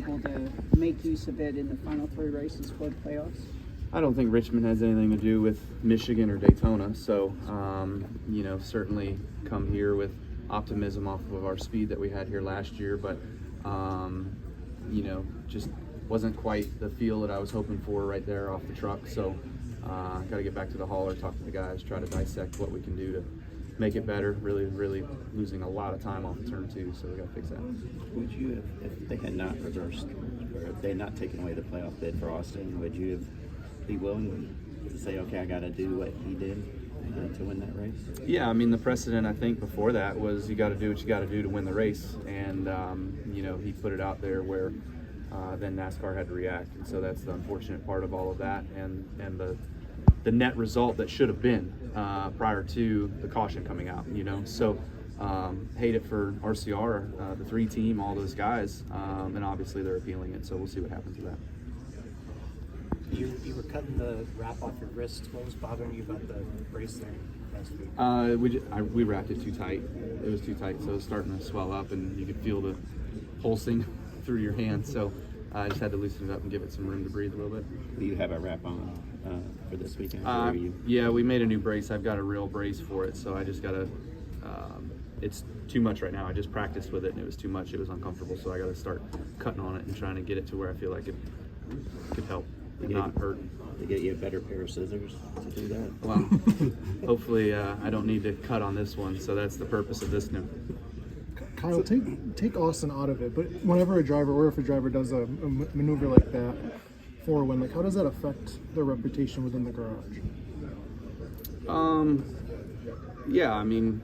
able to make use of it in the final 3 races for the playoffs? I don't think Richmond has anything to do with Michigan or Daytona, so you know, certainly come here with optimism off of our speed that we had here last year, but you know, just wasn't quite the feel that I was hoping for right there off the truck. So got to get back to the hauler, talk to the guys, try to dissect what we can do to make it better. Really losing a lot of time off of turn 2, so we got to fix that. Would you have, if they had not reversed, or if they had not taken away the playoff bid for Austin, would you have be willing to say, okay, I got to do what he did to win that race? Yeah, I mean, the precedent I think before that was you got to do what you got to do to win the race, and you know, he put it out there where then NASCAR had to react, and so that's the unfortunate part of all of that, and the net result that should have been prior to the caution coming out, you know. So hate it for RCR, the 3 team, all those guys, and obviously they're appealing it, so we'll see what happens with that. You were cutting the wrap off your wrist. What was bothering you about the race there last week? We wrapped it too tight. It was too tight, so it was starting to swell up, and you could feel the pulsing through your hand. So I just had to loosen it up and give it some room to breathe a little bit. Do you have a wrap on for this weekend? Yeah, we made a new brace. I've got a real brace for it, so I just got to. It's too much right now. I just practiced with it, and it was too much. It was uncomfortable, so I got to start cutting on it and trying to get it to where I feel like it could help. And not hurt. To get you a better pair of scissors to do that? Well, hopefully I don't need to cut on this one, so that's the purpose of this new. Kyle, take Austin out of it, but whenever a driver, or if a driver does a maneuver like that for a win, like how does that affect their reputation within the garage? Yeah, I mean,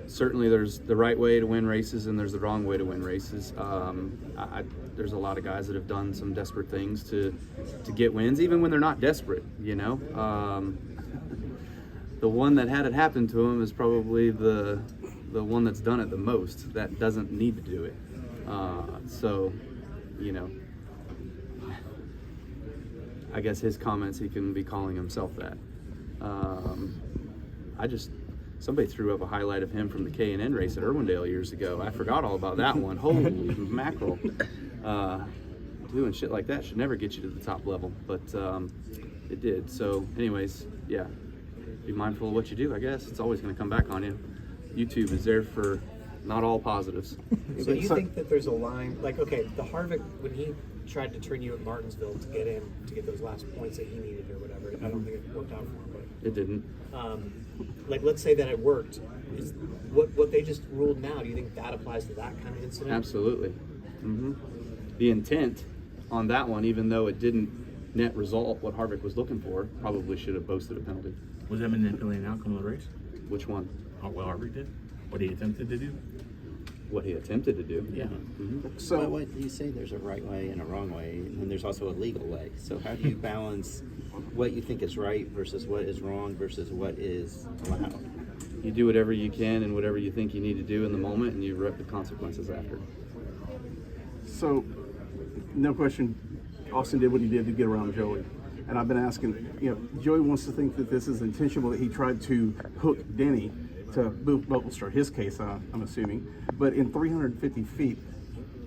certainly there's the right way to win races and there's the wrong way to win races. There's a lot of guys that have done some desperate things to get wins, even when they're not desperate, you know. The one that had it happen to him is probably the one that's done it the most, that doesn't need to do it. So, you know, I guess his comments, he can be calling himself that. Somebody threw up a highlight of him from the K&N race at Irwindale years ago. I forgot all about that one. Holy mackerel. Doing shit like that should never get you to the top level, but it did. So anyways, yeah, be mindful of what you do, I guess. It's always going to come back on you. YouTube is there for not all positives. So you think that there's a line, like, okay, the Harvick, when he tried to turn you at Martinsville to get in, to get those last points that he needed or whatever, I don't think it worked out for him, but it didn't. Like, let's say that it worked. Is what they just ruled now, do you think that applies to that kind of incident? Absolutely. Mm-hmm. The intent on that one, even though it didn't net result what Harvick was looking for, probably should have posted a penalty. Was that manipulating the outcome of the race? Which one? What Harvick did? What he attempted to do? What he attempted to do. Yeah. Mm-hmm. So what you say, there's a right way and a wrong way, and there's also a legal way. So how do you balance what you think is right versus what is wrong versus what is allowed? You do whatever you can and whatever you think you need to do in the moment, and you rep the consequences after. So, no question, Austin did what he did to get around Joey. And I've been asking, you know, Joey wants to think that this is intentional, that he tried to hook Denny to bolster his case, I'm assuming. But in 350 feet,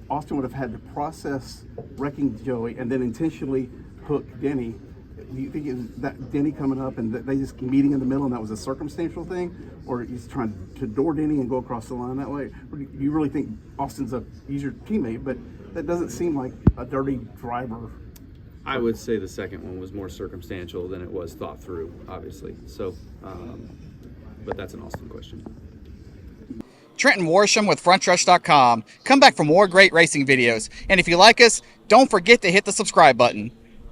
Austin would have had to process wrecking Joey and then intentionally hook Denny. Do you think it was that Denny coming up and they just meeting in the middle and that was a circumstantial thing? Or he's trying to door Denny and go across the line that way? Or do you really think Austin's he's your teammate, but that doesn't seem like a dirty driver? I would say the second one was more circumstantial than it was thought through, obviously. So, but that's an Austin question. Trenton Worsham with Frontstretch.com. Come back for more great racing videos. And if you like us, don't forget to hit the subscribe button.